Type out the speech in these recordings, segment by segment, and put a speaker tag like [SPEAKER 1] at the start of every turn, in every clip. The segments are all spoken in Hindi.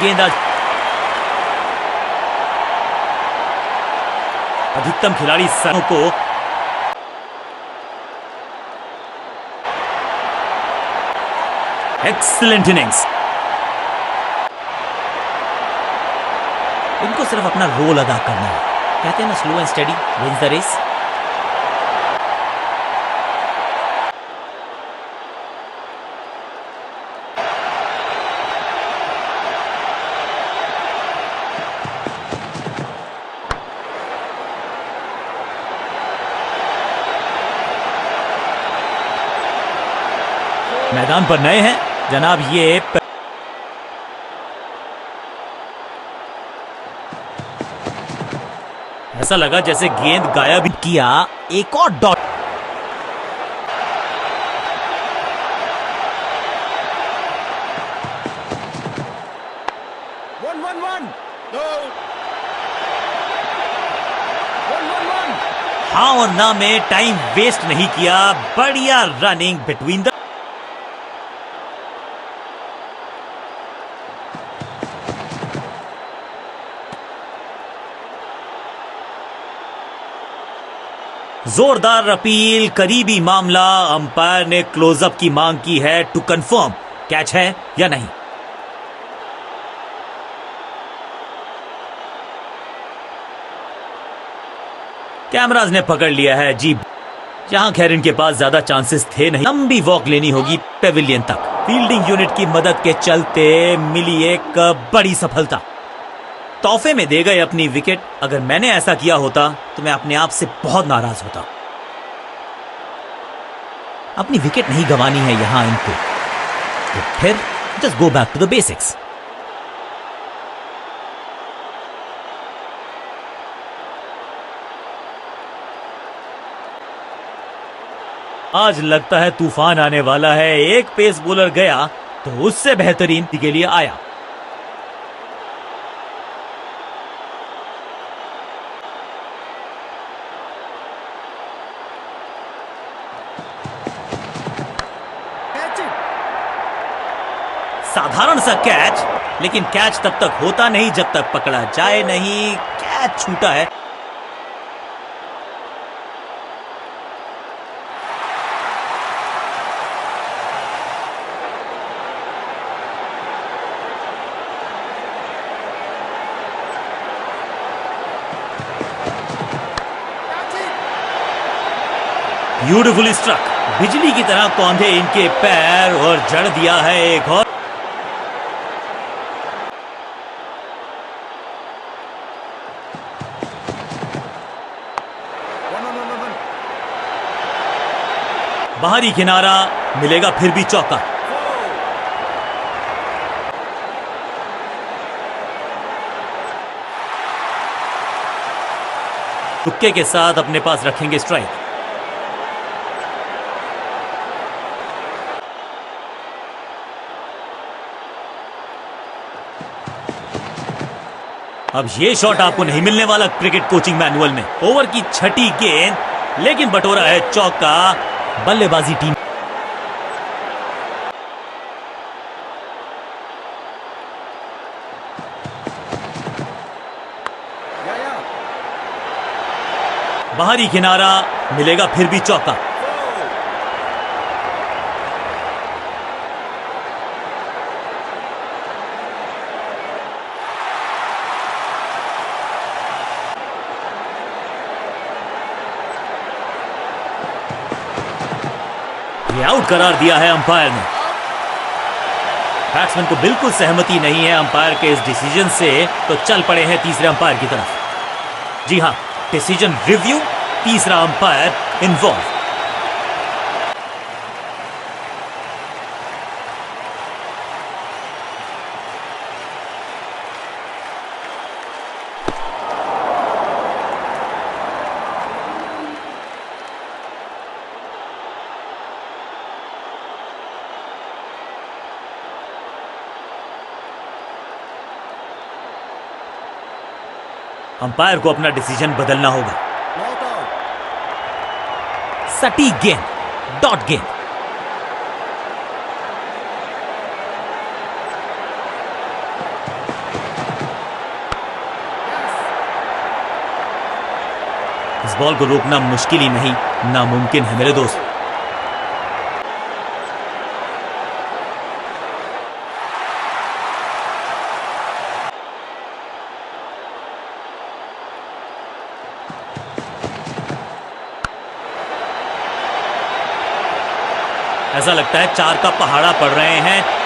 [SPEAKER 1] गेंद अधिकतम खिलाड़ी सनों को एक्सीलेंट इनिंग्स। इनको सिर्फ अपना रोल अदा करना है। कहते हैं ना, slow and steady wins the race. मैदान पर नए हैं जनाब, ये ऐसा लगा जैसे गेंद गायब किया। एक और डॉट। हाँ और ना में टाइम वेस्ट नहीं किया। बढ़िया रनिंग बिटवीन द जोरदार अपील, करीबी मामला। अंपायर ने क्लोजअप की मांग की है टू कंफर्म कैच है या नहीं। कैमराज ने पकड़ लिया है जी। जहां खैर इनके पास ज्यादा चांसेस थे नहीं। लंबी वॉक लेनी होगी पेविलियन तक। फील्डिंग यूनिट की मदद के चलते मिली एक बड़ी सफलता। तोहफे में दे गए अपनी विकेट। अगर मैंने ऐसा किया होता तो मैं अपने आप से बहुत नाराज होता। अपनी विकेट नहीं गंवानी है यहां इनको, तो फिर just go back to the basics. आज लगता है तूफान आने वाला है। एक पेस बॉलर गया तो उससे बेहतरीन के लिए आया। साधारण सा कैच, लेकिन कैच तब तक होता नहीं जब तक पकड़ा जाए नहीं। कैच छूटा है। Beautifully struck. बिजली की तरह कौंधे इनके पैर और जड़ दिया है एक और। बाहरी किनारा मिलेगा, फिर भी चौका। तुक्के के साथ अपने पास रखेंगे स्ट्राइक। अब ये शॉट आपको नहीं मिलने वाला क्रिकेट कोचिंग मैनुअल में। ओवर की छठी गेंद, लेकिन बटोरा है चौका। बल्लेबाजी टीम बाहरी किनारा मिलेगा, फिर भी चौका। ये आउट करार दिया है अंपायर ने। बैट्समैन को बिल्कुल सहमति नहीं है अंपायर के इस डिसीजन से, तो चल पड़े हैं तीसरे अंपायर की तरफ। जी हां, डिसीजन रिव्यू, तीसरा अंपायर इन्वॉल्व। अंपायर को अपना डिसीजन बदलना होगा। सटीक गेंद, डॉट गेंद। इस बॉल को रोकना मुश्किल ही नहीं, नामुमकिन है मेरे दोस्त। ऐसा लगता है 4 का पहाड़ा पड़ रहे हैं।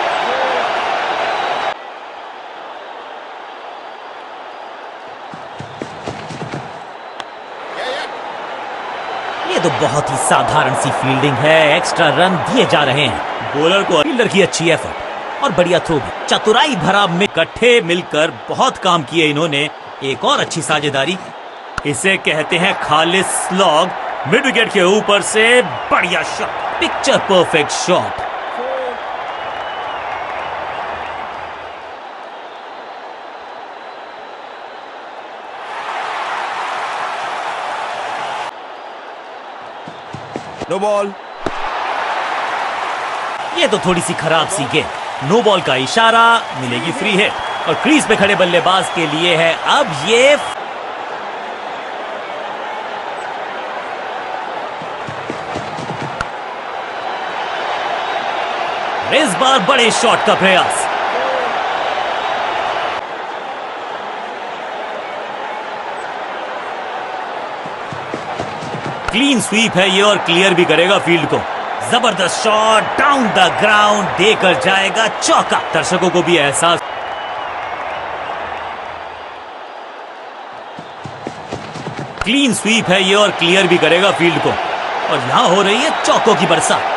[SPEAKER 1] ये तो बहुत ही साधारण सी फील्डिंग है, एक्स्ट्रा रन दिए जा रहे हैं। बॉलर को फील्डर की अच्छी एफर्ट और बढ़िया थ्रो भी, चतुराई भरा में इकट्ठे मिलकर बहुत काम किए इन्होंने। एक और अच्छी साझेदारी, इसे कहते हैं खालिस स्लॉग। मिड विकेट के ऊपर से बढ़िया shot, picture perfect shot.
[SPEAKER 2] No ball.
[SPEAKER 1] ये तो थोड़ी सी खराब सी गेंद। नो बॉल का इशारा, मिलेगी फ्री हिट और क्रीज पे खड़े बल्लेबाज के लिए है अब ये। इस बार बड़े शॉट का प्रयास। क्लीन स्वीप है ये और क्लियर भी करेगा फील्ड को। जबरदस्त शॉट डाउन द ग्राउंड, देकर जाएगा चौका। दर्शकों को भी एहसास। क्लीन स्वीप है ये और क्लियर भी करेगा फील्ड को और यहां हो रही है चौकों की बरसात।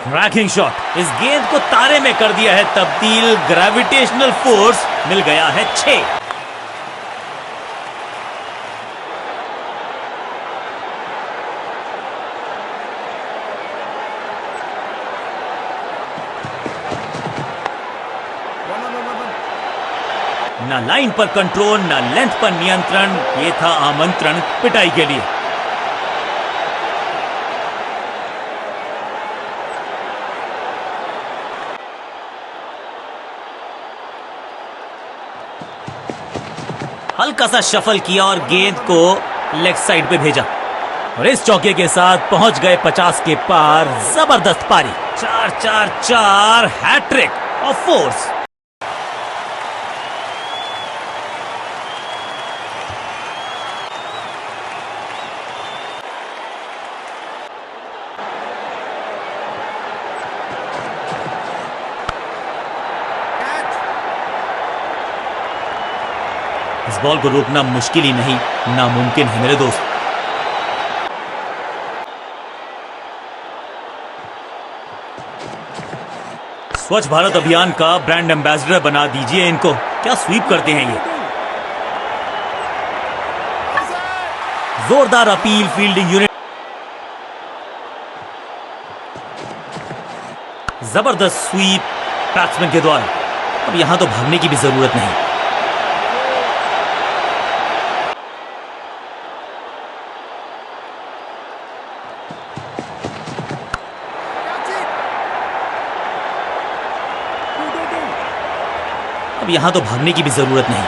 [SPEAKER 1] क्रैकिंग शॉट, इस गेंद को तारे में कर दिया है तब्दील। ग्रेविटेशनल फोर्स मिल गया है 6। ना लाइन पर कंट्रोल, ना लेंथ पर नियंत्रण। ये था आमंत्रण पिटाई के लिए। हल्का सा शफल किया और गेंद को लेग साइड पे भेजा और इस चौके के साथ पहुंच गए 50 के पार। जबरदस्त पारी, 4-4-4 हैट्रिक ऑफ फोर्स। इस बॉल को रोकना मुश्किल ही नहीं, नामुमकिन है मेरे दोस्त। स्वच्छ भारत अभियान का ब्रांड एम्बेसडर बना दीजिए इनको। क्या स्वीप करते हैं ये। जोरदार अपील फील्डिंग यूनिट। जबरदस्त स्वीप बैट्समैन के द्वारा। अब यहां तो भागने की भी जरूरत नहीं। अब यहां तो भागने की भी जरूरत नहीं।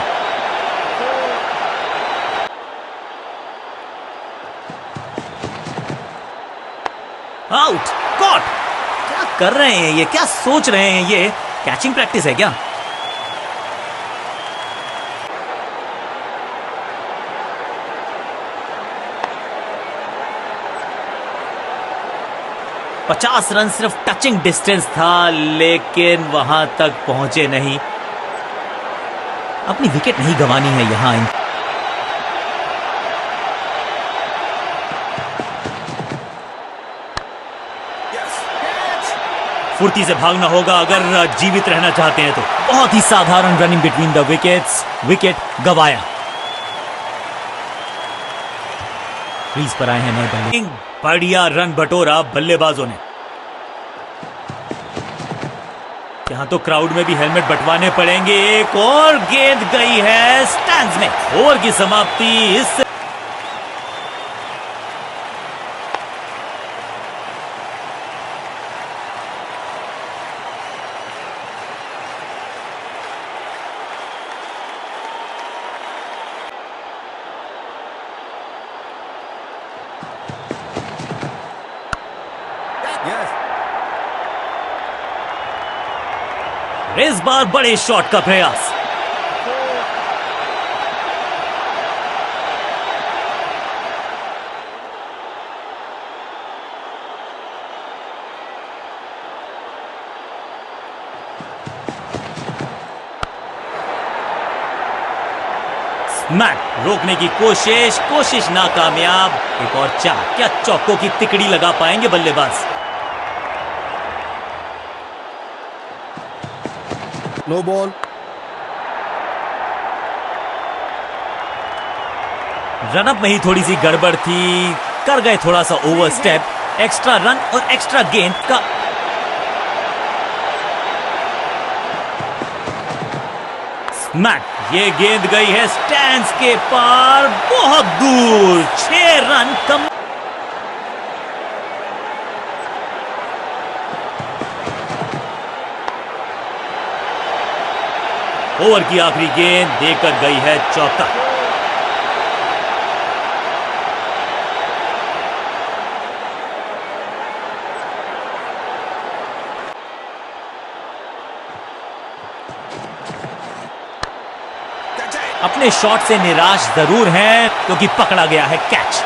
[SPEAKER 1] Out, caught. क्या कर रहे हैं ये, क्या सोच रहे हैं ये। कैचिंग प्रैक्टिस है क्या। पचास रन सिर्फ टचिंग डिस्टेंस था, लेकिन वहां तक पहुंचे नहीं। अपनी विकेट नहीं गंवानी है यहां। फुर्ती से भागना होगा अगर जीवित रहना चाहते हैं तो। बहुत ही साधारण running between the wickets, wicket गवाया। क्रीज पर आए हैं नए बल्लेबाज। बढ़िया रन बटोरा बल्लेबाजों ने। यहाँ तो क्राउड में भी हेलमेट बंटवाने पड़ेंगे। एक और गेंद गई है स्टैंड्स में। ओवर की समाप्ति इस इस बार बड़े शॉट का प्रयास। स्मैक रोकने की कोशिश नाकामयाब। एक और चार। क्या चौकों की तिकड़ी लगा पाएंगे बल्लेबाज?
[SPEAKER 2] No ball.
[SPEAKER 1] रनअप में ही थोड़ी सी गड़बड़ थी, कर गए थोड़ा सा ओवर स्टेप। एक्स्ट्रा रन और एक्स्ट्रा गेंद का स्मैक। ये गेंद गई है स्टैंड्स के पार, बहुत दूर। 6 रन कम। ओवर की आखिरी गेंद देकर गई है चौका। अपने शॉट से निराश जरूर हैं क्योंकि पकड़ा गया है कैच।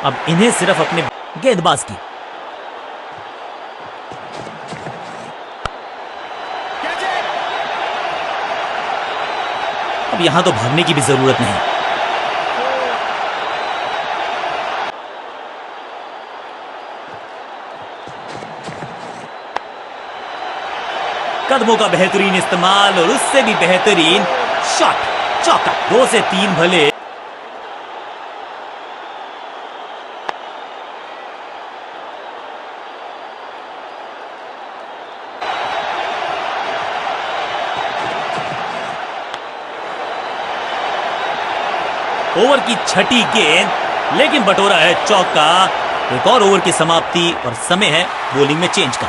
[SPEAKER 1] अब इन्हें सिर्फ अपने गेंदबाज की अब यहां तो भागने की भी जरूरत नहीं। कदमों का बेहतरीन इस्तेमाल और उससे भी बेहतरीन शॉट। चौका। 2 से 3 भले। ओवर की छठी गेंद, लेकिन बटोरा है चौका। एक और ओवर की समाप्ति और समय है बॉलिंग में चेंज का।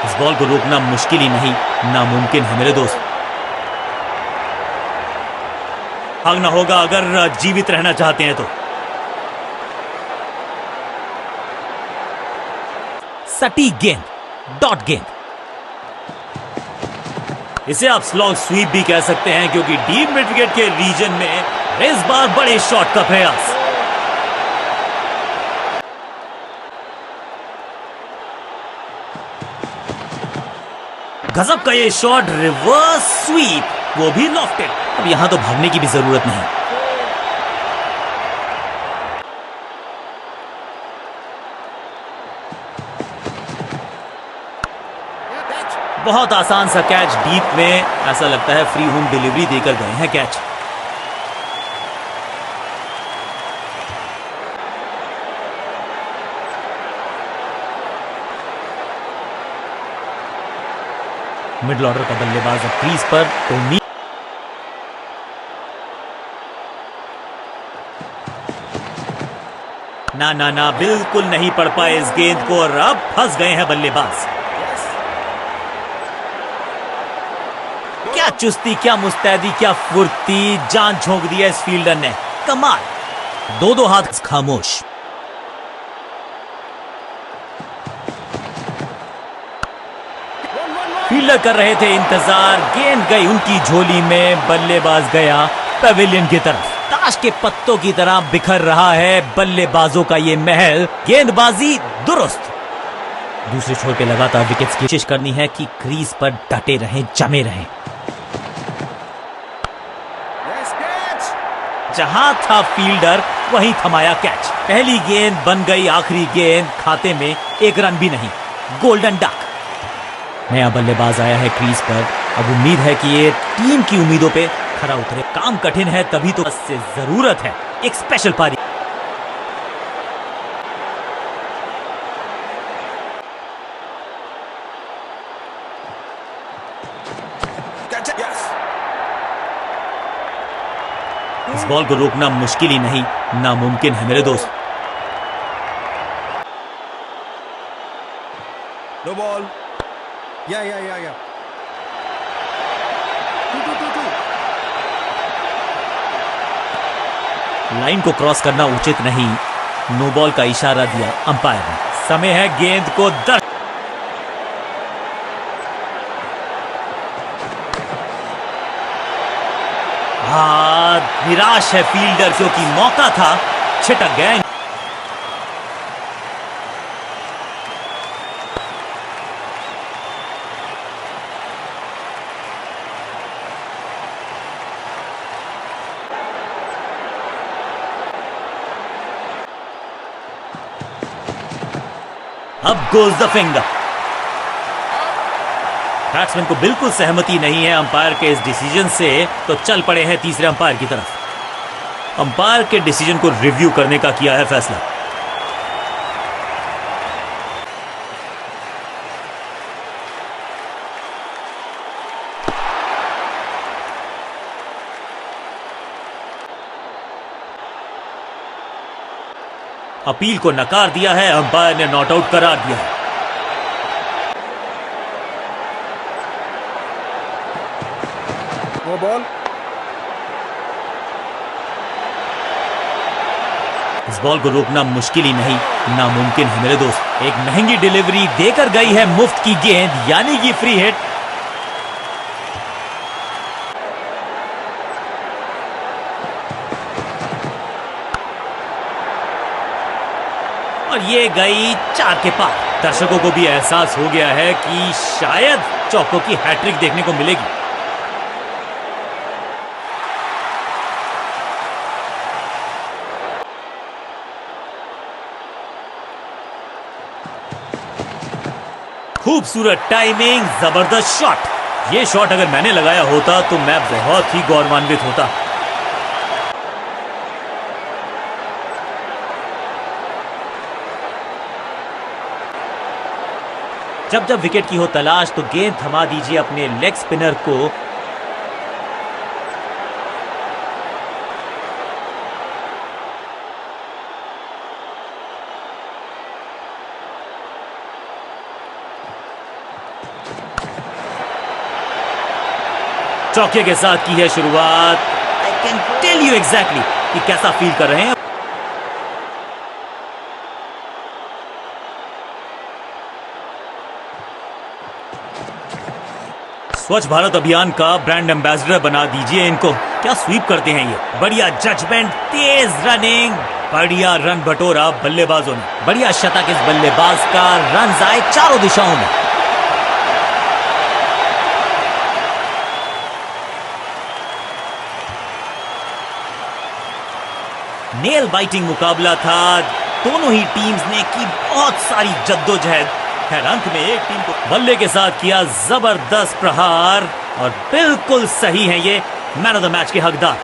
[SPEAKER 1] इस बॉल को रोकना मुश्किल ही नहीं, नामुमकिन है मेरे दोस्त। भागना होगा अगर जीवित रहना चाहते हैं तो। सटीक गेंद, डॉट गेंद। इसे आप स्लॉग स्वीप भी कह सकते हैं क्योंकि डीप मिड विकेट के रीजन में इस बार बड़े शॉट का प्रयास। गजब का ये शॉट, रिवर्स स्वीप, वो भी लॉफ्टेड। अब यहां तो भागने की भी जरूरत नहीं। बहुत आसान सा कैच डीप में, ऐसा लगता है फ्री होम डिलीवरी देकर गए हैं कैच। मिडिल ऑर्डर का बल्लेबाज अब क्रीज पर। तो ना बिल्कुल नहीं पड़ पाए इस गेंद को और अब फंस गए हैं बल्लेबाज। क्या चुस्ती, क्या मुस्तैदी, क्या फुर्ती, जान झोंक दिया इस फील्डर ने। कमाल। 2-2 हाथ खामोश। फील्डर कर रहे थे इंतजार, गेंद गई उनकी झोली में, बल्लेबाज गया पेविलियन की तरफ। ताश के पत्तों की तरह बिखर रहा है बल्लेबाजों का ये महल। गेंदबाजी दुरुस्त। दूसरे छोर पे लगातार विकेट्स की कोशिश करनी है कि क्रीज पर डटे रहें, जमे रहें। जहां था फील्डर वहीं थमाया कैच। पहली गेंद बन गई आखिरी गेंद, खाते में एक रन भी नहीं। Golden duck. नया बल्लेबाज आया है क्रीज पर। अब उम्मीद है कि ये टीम की उम्मीदों पे खरा उतरे। काम कठिन है, तभी तो इससे जरूरत है एक स्पेशल पारी। इस बॉल को रोकना मुश्किल ही नहीं, नामुमकिन है मेरे दोस्त।
[SPEAKER 2] No ball. या
[SPEAKER 1] लाइन को क्रॉस करना उचित नहीं। नो बॉल का इशारा दिया अंपायर ने। समय है गेंद को दर। निराश है फील्डर क्योंकि मौका था, छिटक गया। अब गोज द फिंगर। बैट्समैन को बिल्कुल सहमति नहीं है अंपायर के इस डिसीजन से, तो चल पड़े हैं तीसरे अंपायर की तरफ। अंपायर के डिसीजन को रिव्यू करने का किया है फैसला। अपील को नकार दिया है, अंपायर ने नॉट आउट करार दिया है।
[SPEAKER 2] वो बॉल।
[SPEAKER 1] इस बॉल को रोकना मुश्किल ही नहीं, नामुमकिन है मेरे दोस्त। एक महंगी डिलीवरी देकर गई है मुफ्त की गेंद, यानी कि फ्री हिट। और ये गई 4 के पार। दर्शकों को भी एहसास हो गया है कि शायद चौकों की हैट्रिक देखने को मिलेगी। खूबसूरत टाइमिंग, जबरदस्त शॉट। ये शॉट अगर मैंने लगाया होता तो मैं बहुत ही गौरवान्वित होता। जब जब विकेट की हो तलाश तो गेंद थमा दीजिए अपने लेग स्पिनर को। चौके के साथ की है शुरुआत। I can tell you exactly कि कैसा फील कर रहे हैं। स्वच्छ भारत अभियान का ब्रांड एम्बेसडर बना दीजिए इनको। क्या स्वीप करते हैं ये। बढ़िया जजमेंट, तेज रनिंग, बढ़िया रन बटोरा बल्लेबाजों ने। बढ़िया शतक इस बल्लेबाज का। रन आए चारों दिशाओं में। नेल बाइटिंग मुकाबला था। दोनों ही टीम्स ने की बहुत सारी जद्दोजहद। खैर अंत में एक टीम को बल्ले के साथ किया जबरदस्त प्रहार और बिल्कुल सही है ये मैन ऑफ द मैच के हकदार।